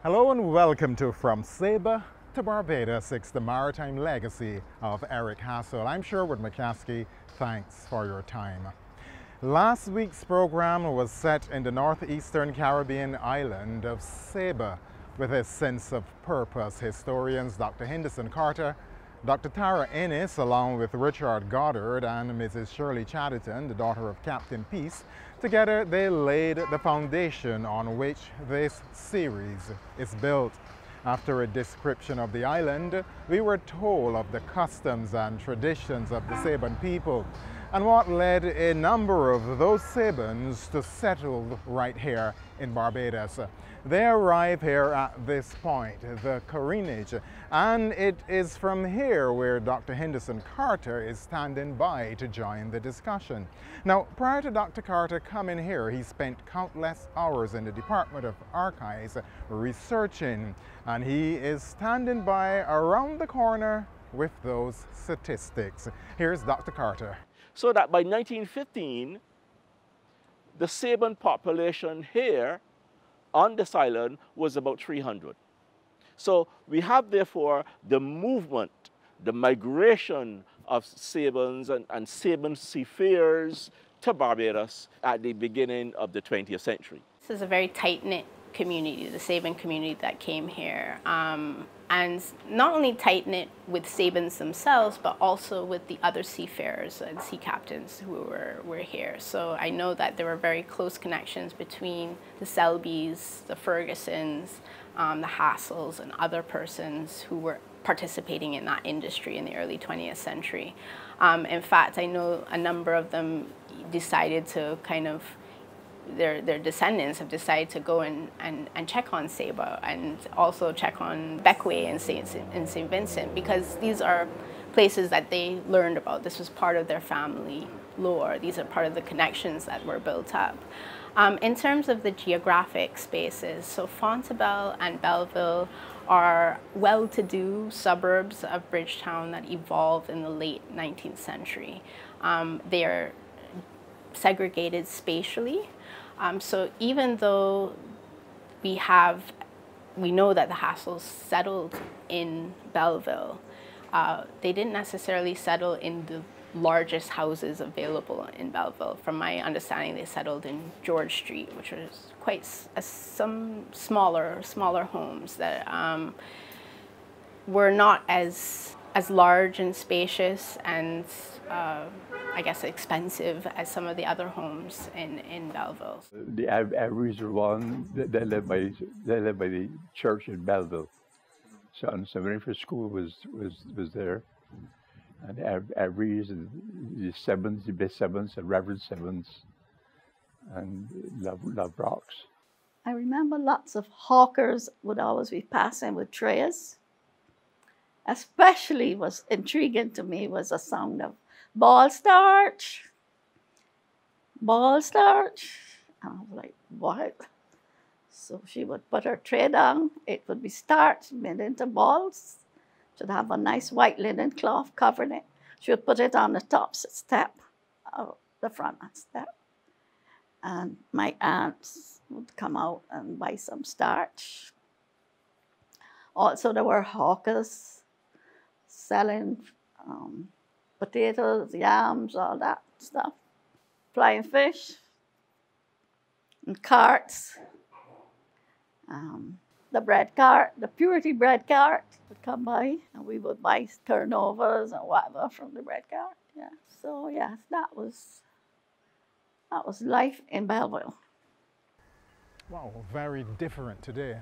Hello and welcome to From Saba to Barbados. It's the maritime legacy of Eric Hassell. I'm Sherwood McCaskey. Thanks for your time. Last week's program was set in the northeastern Caribbean island of Saba with a sense of purpose. Historians Dr. Henderson Carter, Dr. Tara Ennis, along with Richard Goddard and Mrs. Shirley Chatterton, the daughter of Captain Peace, together they laid the foundation on which this series is built. After a description of the island, we were told of the customs and traditions of the Saban people and what led a number of those Sabans to settle right here in Barbados. They arrive here at this point, the Carinage, and it is from here where Dr. Henderson Carter is standing by to join the discussion. Now, prior to Dr. Carter coming here, he spent countless hours in the Department of Archives researching, and he is standing by around the corner with those statistics. Here's Dr. Carter. So that by 1915, the Saban population here on this island was about 300. So we have, therefore, the movement, the migration of Sabans and Saban seafarers to Barbados at the beginning of the 20th century. This is a very tight-knit community, the Saban community that came here. And not only tight-knit with Sabans themselves, but also with the other seafarers and sea captains who were here. So I know that there were very close connections between the Selbys, the Fergusons, the Hassells, and other persons who were participating in that industry in the early 20th century. In fact, I know a number of them decided to kind of their descendants have decided to go and check on Saba and also check on Bequia and St. Vincent, because these are places that they learned about. This was part of their family lore. These are part of the connections that were built up. In terms of the geographic spaces, so Fontebelle and Belleville are well-to-do suburbs of Bridgetown that evolved in the late 19th century. They are segregated spatially. So even though we know that the Hassells settled in Belleville, they didn't necessarily settle in the largest houses available in Belleville. From my understanding, they settled in George Street, which was quite some smaller homes that were not as large and spacious and I guess expensive as some of the other homes in Belleville. The Averys were one that lived by the church in Belleville. So, and seminary for school was there. And Averys, the Sevens, the Best Sevens, and Reverend Sevens, and Love Rocks. I remember lots of hawkers would always be passing with trays. Especially was intriguing to me was the sound of ball starch. Ball starch. And I was like, what? So she would put her tray down. It would be starch made into balls. She'd have a nice white linen cloth covering it. She would put it on the top step of the front step. And my aunts would come out and buy some starch. Also, there were hawkers selling potatoes, yams, all that stuff. Flying fish, and carts. The bread cart, the Purity bread cart would come by, and we would buy turnovers and whatever from the bread cart. Yeah. So yes, that was life in Belleville. Wow, very different today.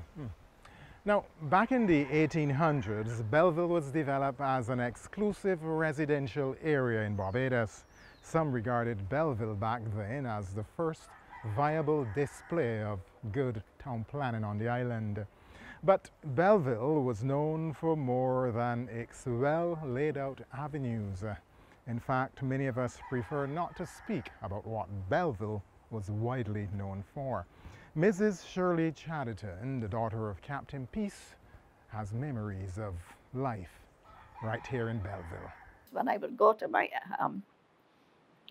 Now, back in the 1800s, Belleville was developed as an exclusive residential area in Barbados. Some regarded Belleville back then as the first viable display of good town planning on the island. But Belleville was known for more than its well-laid-out avenues. In fact, many of us prefer not to speak about what Belleville was widely known for. Mrs. Shirley Chatterton, the daughter of Captain Peace, has memories of life right here in Belleville. When I would go to my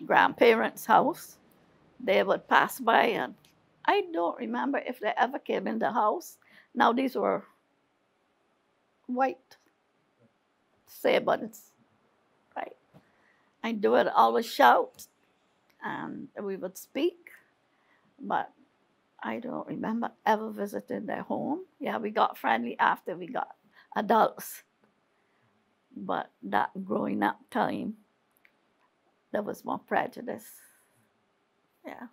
grandparents' house, they would pass by, and I don't remember if they ever came in the house. Now these were white Sabans, right? And they would always shout, and we would speak, but I don't remember ever visiting their home. Yeah, we got friendly after we got adults, but that growing up time, there was more prejudice. Yeah.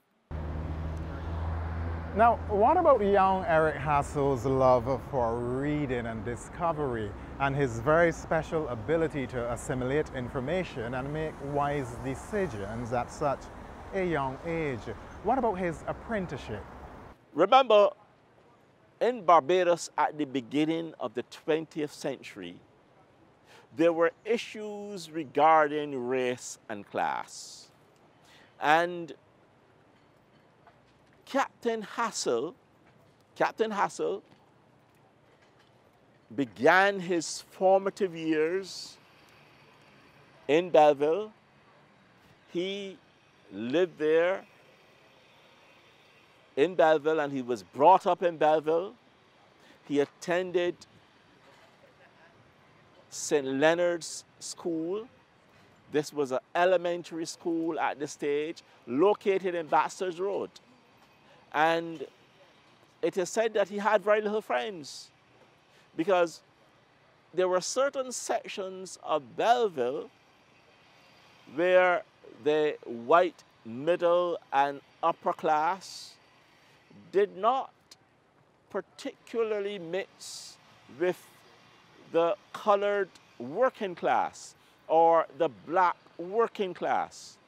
Now, what about young Eric Hassell's love for reading and discovery and his very special ability to assimilate information and make wise decisions at such a young age? What about his apprenticeship? Remember, in Barbados at the beginning of the 20th century, there were issues regarding race and class. And Captain Hassell began his formative years in Belleville. He lived there in Belleville, and he was brought up in Belleville. He attended St. Leonard's School. This was an elementary school at this stage, located in Baxter's Road. And it is said that he had very little friends because there were certain sections of Belleville where the white middle and upper class did not particularly mix with the colored working class or the black working class.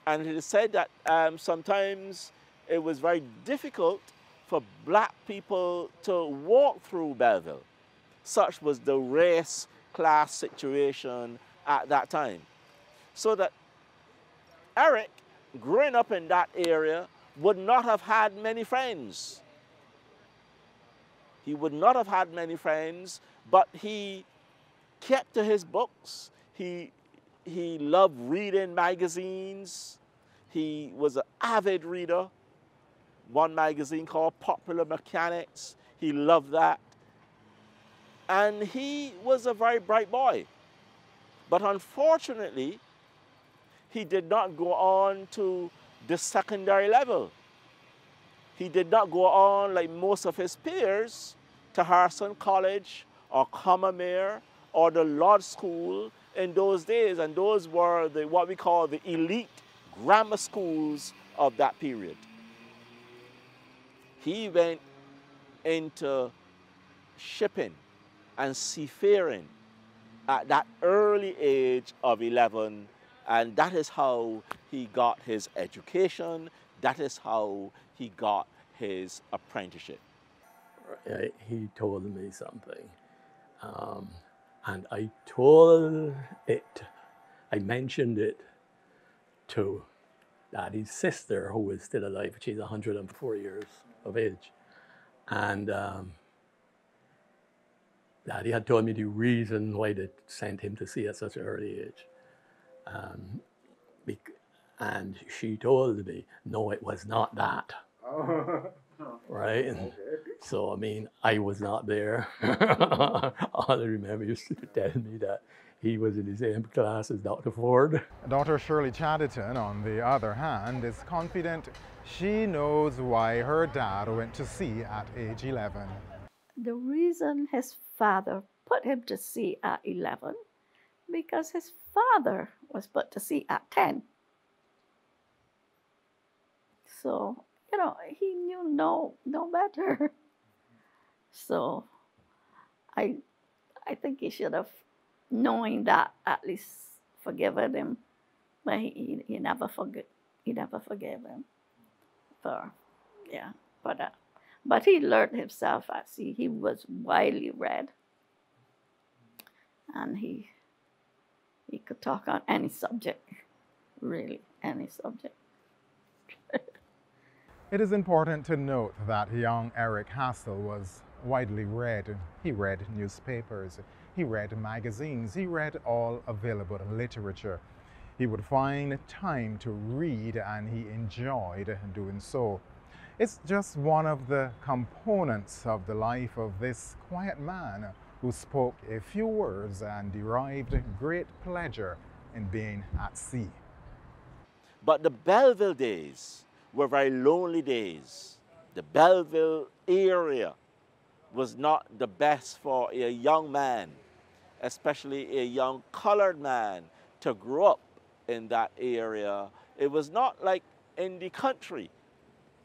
And it is said that sometimes it was very difficult for black people to walk through Belleville. Such was the race class situation at that time. So that Eric, growing up in that area, would not have had many friends. He would not have had many friends, but he kept to his books. He loved reading magazines. He was an avid reader. One magazine called Popular Mechanics. He loved that. And he was a very bright boy. But unfortunately, he did not go on to the secondary level. He did not go on, like most of his peers, to Harrison College or Commermere or the Lodge School in those days. And those were what we call the elite grammar schools of that period. He went into shipping and seafaring at that early age of 11, and that is how he got his education. That is how he got his apprenticeship. He told me something, and I told it, I mentioned it to Daddy's sister, who is still alive. She's 104 years of age. And Daddy had told me the reason why they sent him to sea at such an early age. And she told me, no, it was not that. Right? Okay. So, I mean, I was not there. All I remember is telling me that he was in the same class as Dr. Ford. Dr. Shirley Chatterton, on the other hand, is confident she knows why her dad went to sea at age 11. The reason his father put him to sea at 11, because his father was put to sea at 10. So, you know, he knew no better. So, I think he should have, knowing that, at least forgiven him. But he never forgave him. But he learned himself at sea. He was widely read. And he could talk on any subject, really, any subject. It is important to note that young Eric Hassell was widely read. He read newspapers, he read magazines, he read all available literature. He would find time to read, and he enjoyed doing so. It's just one of the components of the life of this quiet man who spoke a few words and derived great pleasure in being at sea. But the Belleville days were very lonely days. The Belleville area was not the best for a young man, especially a young colored man, to grow up in that area. It was not like in the country,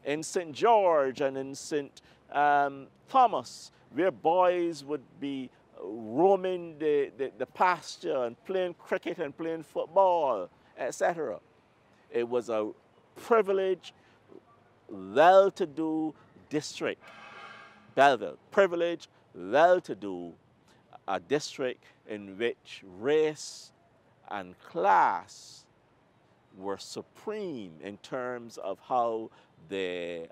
in St. George and in St. Thomas, where boys would be roaming the pasture and playing cricket and playing football, etc. It was a privileged, well-to-do district, Belleville, privileged, well-to-do, a district in which race and class were supreme in terms of how they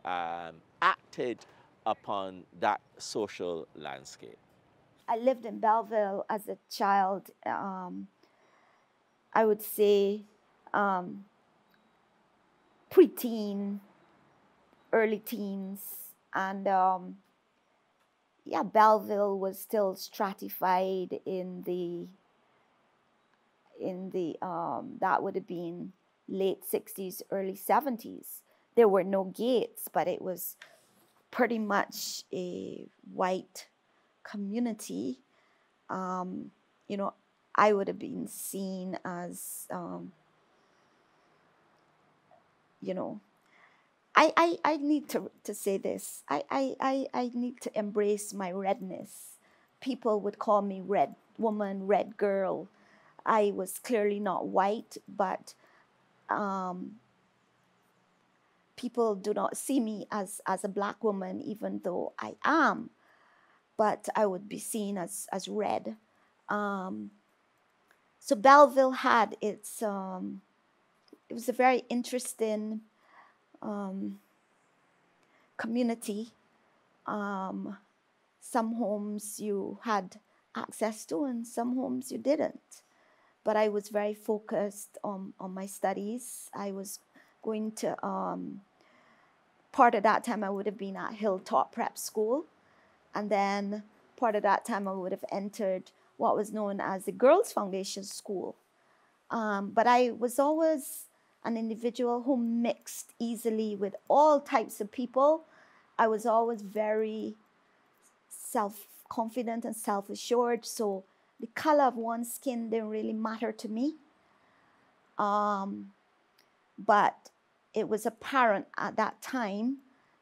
acted upon that social landscape. I lived in Belleville as a child. I would say preteen, early teens, and yeah, Belleville was still stratified in the that would have been late 60s, early 70s. There were no gates, but it was pretty much a white community. You know, I would have been seen as, you know, I need to say this. I need to embrace my redness. People would call me red woman, red girl. I was clearly not white, but people do not see me as a black woman, even though I am. But I would be seen as red. So Belleville had its, it was a very interesting community. Some homes you had access to and some homes you didn't. But I was very focused on my studies. I was going to, part of that time I would have been at Hilltop Prep School. And then part of that time I would have entered what was known as the Girls Foundation School. But I was always an individual who mixed easily with all types of people. I was always very self-confident and self-assured. So the color of one's skin didn't really matter to me. But it was apparent at that time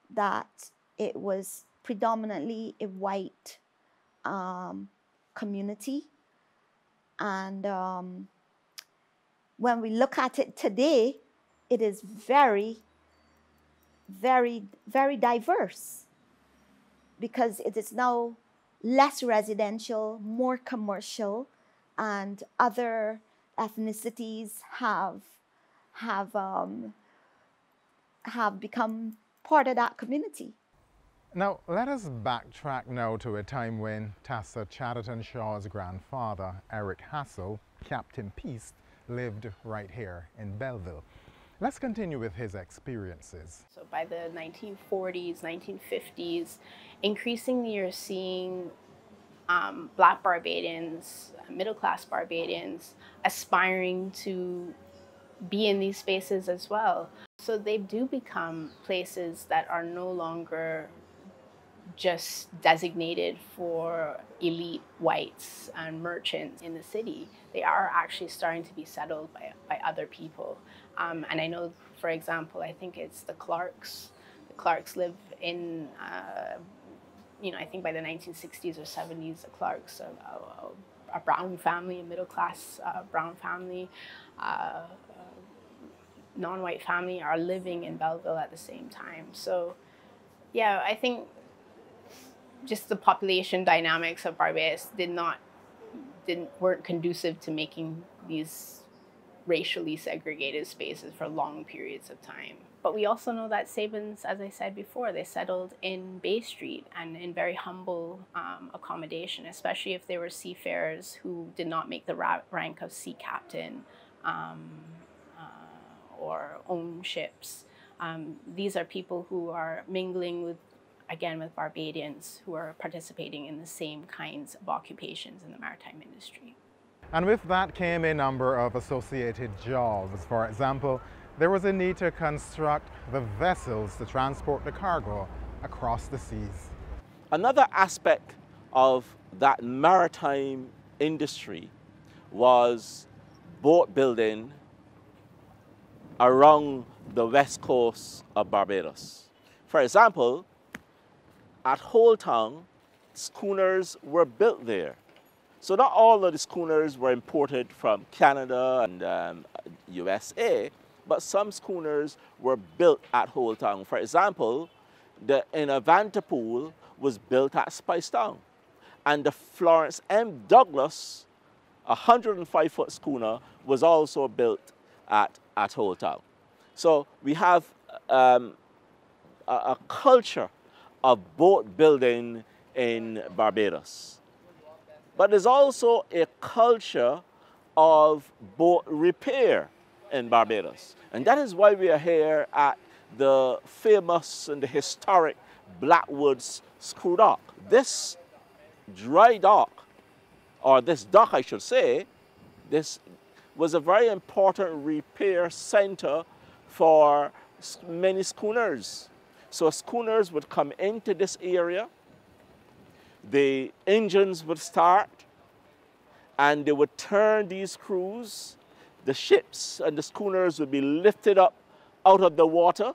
that it was predominantly a white community. And when we look at it today, it is very, very, very diverse because it is now less residential, more commercial, and other ethnicities have become part of that community. Now, let us backtrack now to a time when Tassa Chatterton Shaw's grandfather, Eric Hassell, Captain Peace, lived right here in Belleville. Let's continue with his experiences. So by the 1940s, 1950s, increasingly you're seeing Black Barbadians, middle-class Barbadians, aspiring to be in these spaces as well. So they do become places that are no longer just designated for elite whites and merchants in the city. They are actually starting to be settled by other people. And I know, for example, I think it's the Clarks. The Clarks live in, I think by the 1960s or 70s, the Clarks, a brown family, a middle-class brown family, non-white family are living in Belleville at the same time. So, yeah, I think just the population dynamics of Barbados weren't conducive to making these racially segregated spaces for long periods of time. But we also know that Sabans, as I said before, they settled in Bay Street and in very humble accommodation, especially if they were seafarers who did not make the rank of sea captain or own ships. These are people who are mingling with, again, with Barbadians who are participating in the same kinds of occupations in the maritime industry. And with that came a number of associated jobs. For example, there was a need to construct the vessels to transport the cargo across the seas. Another aspect of that maritime industry was boat building around the west coast of Barbados. For example, at Old Town, schooners were built there. So not all of the schooners were imported from Canada and USA, but some schooners were built at Old Town. For example, the Innovantapool was built at Spicetown, and the Florence M. Douglas, a 105-foot schooner, was also built at Old Town. So we have a culture of boat building in Barbados. But there's also a culture of boat repair in Barbados. And that is why we are here at the famous and the historic Blackwoods Screw Dock. This dry dock, or this dock I should say, this was a very important repair center for many schooners. So schooners would come into this area, the engines would start, and they would turn these crews. The ships and the schooners would be lifted up out of the water,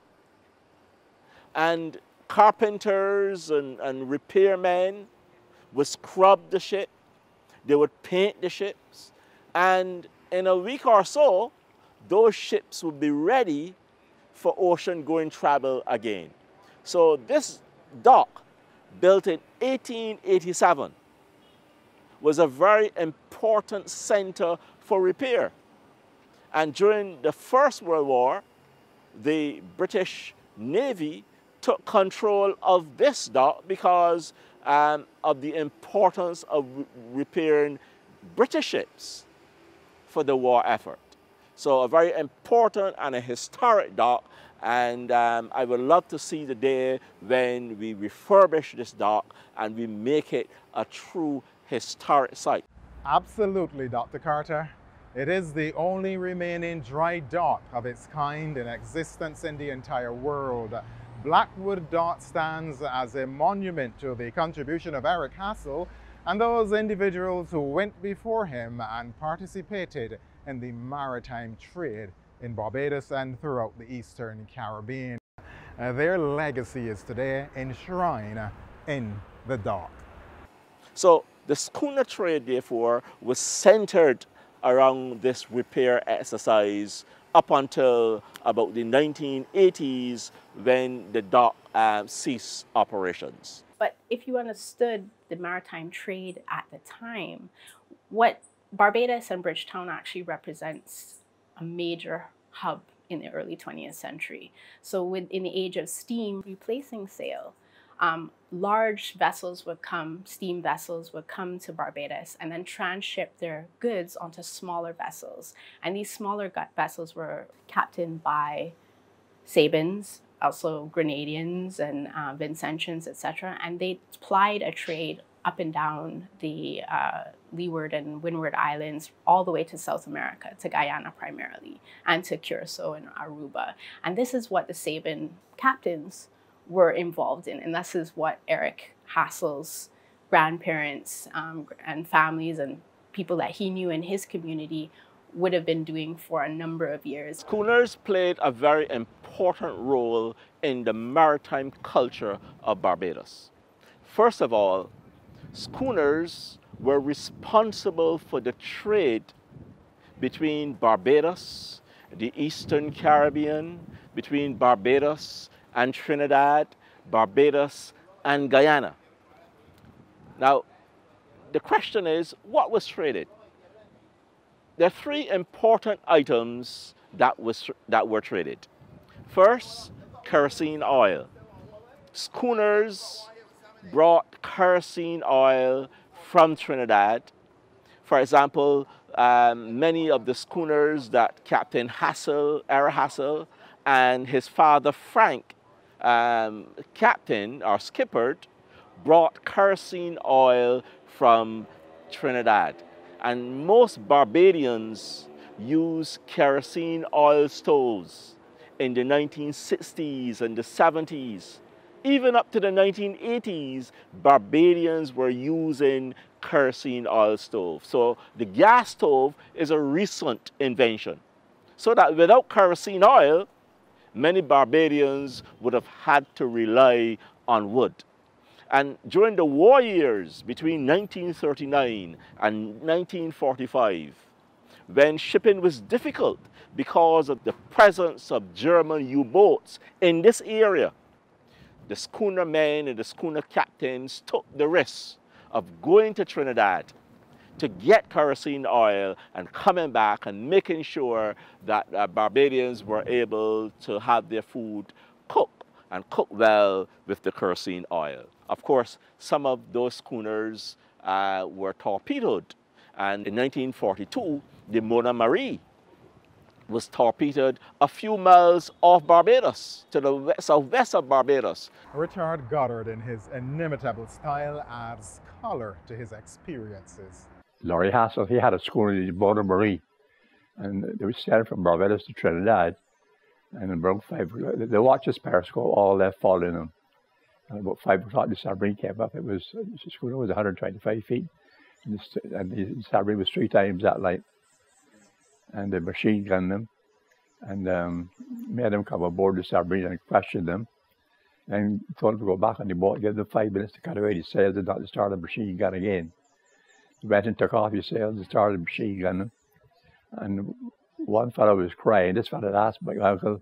and carpenters and repairmen would scrub the ship. They would paint the ships, and in a week or so, those ships would be ready for ocean-going travel again. So this dock, built in 1887, was a very important center for repair. And during the First World War, the British Navy took control of this dock because of the importance of repairing British ships for the war effort. So a very important and a historic dock, and I would love to see the day when we refurbish this dock and we make it a true historic site. Absolutely, Dr. Carter. It is the only remaining dry dock of its kind in existence in the entire world. Blackwood Dock stands as a monument to the contribution of Eric Hassell and those individuals who went before him and participated in the maritime trade in Barbados and throughout the Eastern Caribbean. Their legacy is today enshrined in the dock. So the schooner trade, therefore, was centered around this repair exercise up until about the 1980s when the dock ceased operations. But if you understood the maritime trade at the time, what Barbados and Bridgetown actually represents a major hub in the early 20th century. So in the age of steam replacing sail, large vessels would come, steam vessels would come to Barbados and then transship their goods onto smaller vessels. And these smaller vessels were captained by Sabins, also Grenadians and Vincentians, etc. And they plied a trade up and down the Leeward and Windward Islands all the way to South America, to Guyana primarily, and to Curacao and Aruba. And this is what the Sabin captains were involved in, and this is what Eric Hassell's grandparents and families and people that he knew in his community would have been doing for a number of years. Schooners played a very important role in the maritime culture of Barbados. First of all, schooners were responsible for the trade between Barbados, the Eastern Caribbean, between Barbados and Trinidad, Barbados and Guyana. Now, the question is, what was traded? There are three important items that were traded. First, kerosene oil. Schooners brought kerosene oil from Trinidad. For example, many of the schooners that Captain Hassell, Eric Hassell, and his father Frank, captain or skipper, brought kerosene oil from Trinidad. And most Barbadians use kerosene oil stoves in the 1960s and the 70s. Even up to the 1980s, Barbadians were using kerosene oil stove. So the gas stove is a recent invention. So that without kerosene oil, many Barbadians would have had to rely on wood. And during the war years between 1939 and 1945, when shipping was difficult because of the presence of German U-boats in this area, the schooner men and the schooner captains took the risk of going to Trinidad to get kerosene oil and coming back and making sure that Barbadians were able to have their food cooked and cooked well with the kerosene oil. Of course, some of those schooners were torpedoed, and in 1942, the Mona Marie was torpedoed a few miles off Barbados, to the southwest of Barbados. Richard Goddard, in his inimitable style, adds color to his experiences. Laurie Hassell, he had a schooner, the Mona Marie, and they were sailing from Barbados to Trinidad, and about 5 o'clock, the watches periscope all left falling them. And about 5 o'clock, the submarine came up. The schooner was 125 feet, and the submarine was 3 times that light. And they machine gunned them, and made them come aboard the submarine and questioned them, and told them to go back on the boat, give them 5 minutes to cut away the sails and not to start a machine gun again. They went and took off the sails and started machine gunning. And one fellow was crying. This fellow asked my uncle to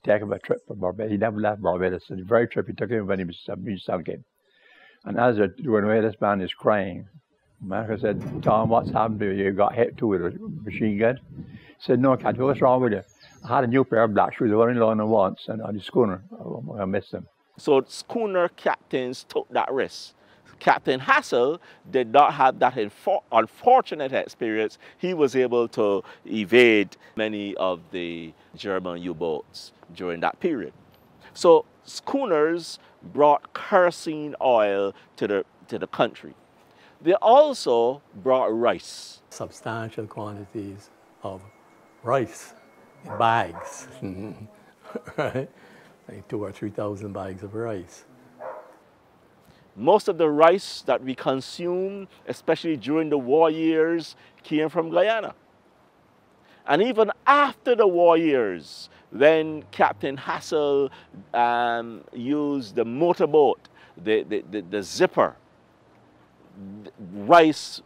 take him a trip from Barbados. He never left Barbados. And the very trip he took him when he was sunk in. And as they're doing away, this man is crying. My uncle said, "Tom, what's happened to you? You got hit too with a machine gun?" He said, "No, I can't. What's wrong with you? I had a new pair of black shoes. I've only worn them once, and on the schooner, I missed them." So schooner captains took that risk. Captain Hassell did not have that unfortunate experience. He was able to evade many of the German U-boats during that period. So schooners brought kerosene oil to the country. They also brought rice. Substantial quantities of rice in bags, right? Like 2,000 or 3,000 bags of rice. Most of the rice that we consumed, especially during the war years, came from Guyana. And even after the war years, when Captain Hassell used the motorboat, the zipper, rice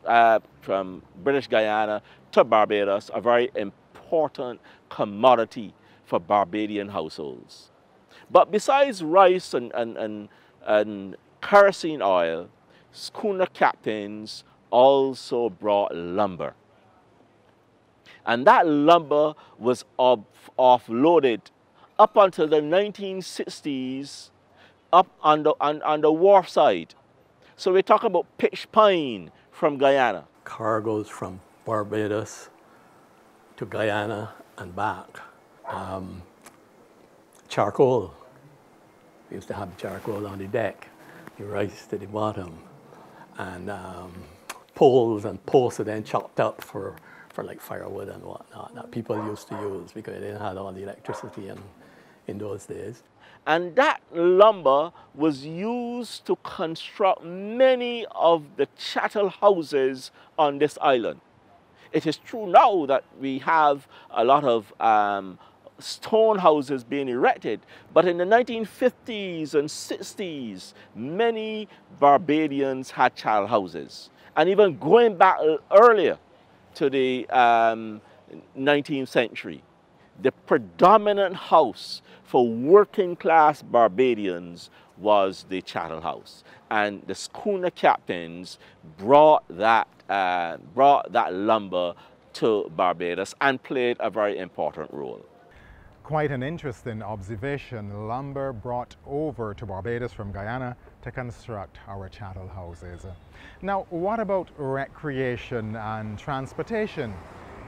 from British Guyana to Barbados, a very important commodity for Barbadian households. But besides rice and kerosene oil, schooner captains also brought lumber. And that lumber was offloaded up until the 1960s up on the wharf side. So we talk about pitch pine from Guyana. Cargoes from Barbados to Guyana and back. Charcoal. We used to have charcoal on the deck. The rice to the bottom. And poles and posts are then chopped up for like firewood and whatnot that people used to use because they didn't have all the electricity in those days. And that lumber was used to construct many of the chattel houses on this island. It is true now that we have a lot of stone houses being erected, but in the 1950s and 60s, many Barbadians had chattel houses. And even going back earlier to the 19th century, the predominant house for working class Barbadians was the chattel house. And the schooner captains brought that lumber to Barbados and played a very important role. Quite an interesting observation. Lumber brought over to Barbados from Guyana to construct our chattel houses. Now, what about recreation and transportation?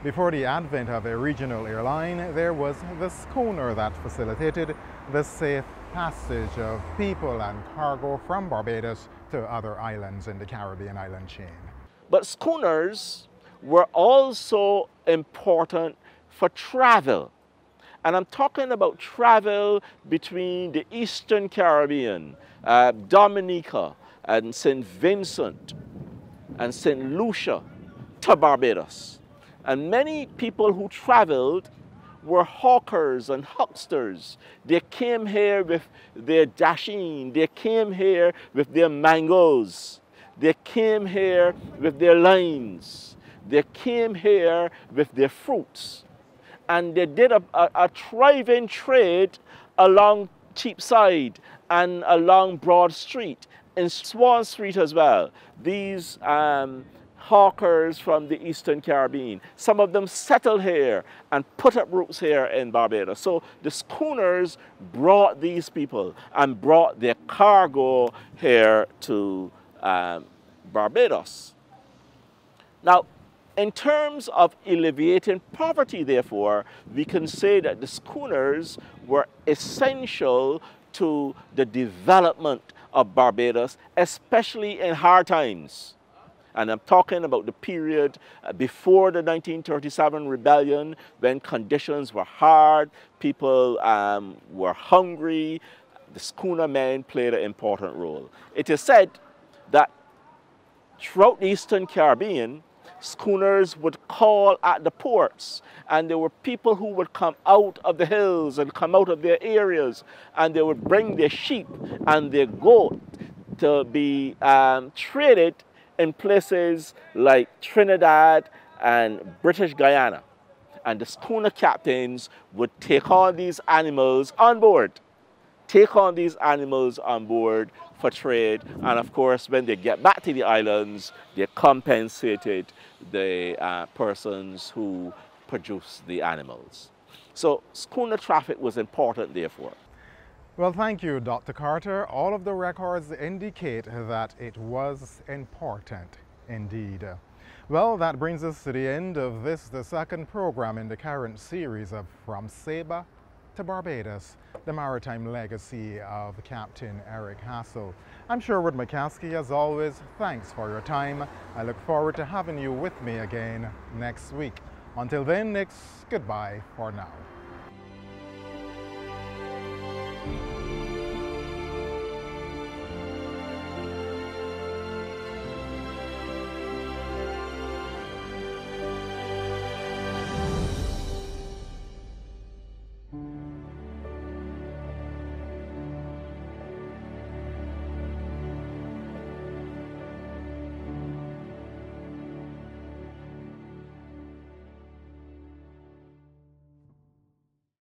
Before the advent of a regional airline, there was the schooner that facilitated the safe passage of people and cargo from Barbados to other islands in the Caribbean island chain. But schooners were also important for travel. And I'm talking about travel between the Eastern Caribbean, Dominica, and St. Vincent, and St. Lucia to Barbados. And many people who traveled were hawkers and hucksters. They came here with their dasheen, they came here with their mangoes, they came here with their limes, they came here with their fruits. And they did a thriving trade along Cheapside and along Broad Street, in Swan Street as well. These hawkers from the Eastern Caribbean, some of them settled here and put up roots here in Barbados. So the schooners brought these people and brought their cargo here to Barbados. Now, in terms of alleviating poverty, therefore, we can say that the schooners were essential to the development of Barbados, especially in hard times. And I'm talking about the period before the 1937 rebellion, when conditions were hard, people were hungry. The schooner men played an important role. It is said that throughout the Eastern Caribbean, schooners would call at the ports, and there were people who would come out of the hills and come out of their areas, and they would bring their sheep and their goat to be traded in places like Trinidad and British Guyana. And the schooner captains would take on these animals on board, for trade, and of course when they get back to the islands, they compensated the persons who produced the animals. So schooner traffic was important, therefore. Well, thank you, Dr. Carter. All of the records indicate that it was important indeed. Well, that brings us to the end of this, the second program in the current series of From Saba to Barbados, the maritime legacy of Captain Eric Hassell. I'm Sherwood McCaskey. As always, thanks for your time. I look forward to having you with me again next week. Until then, Nix, goodbye for now.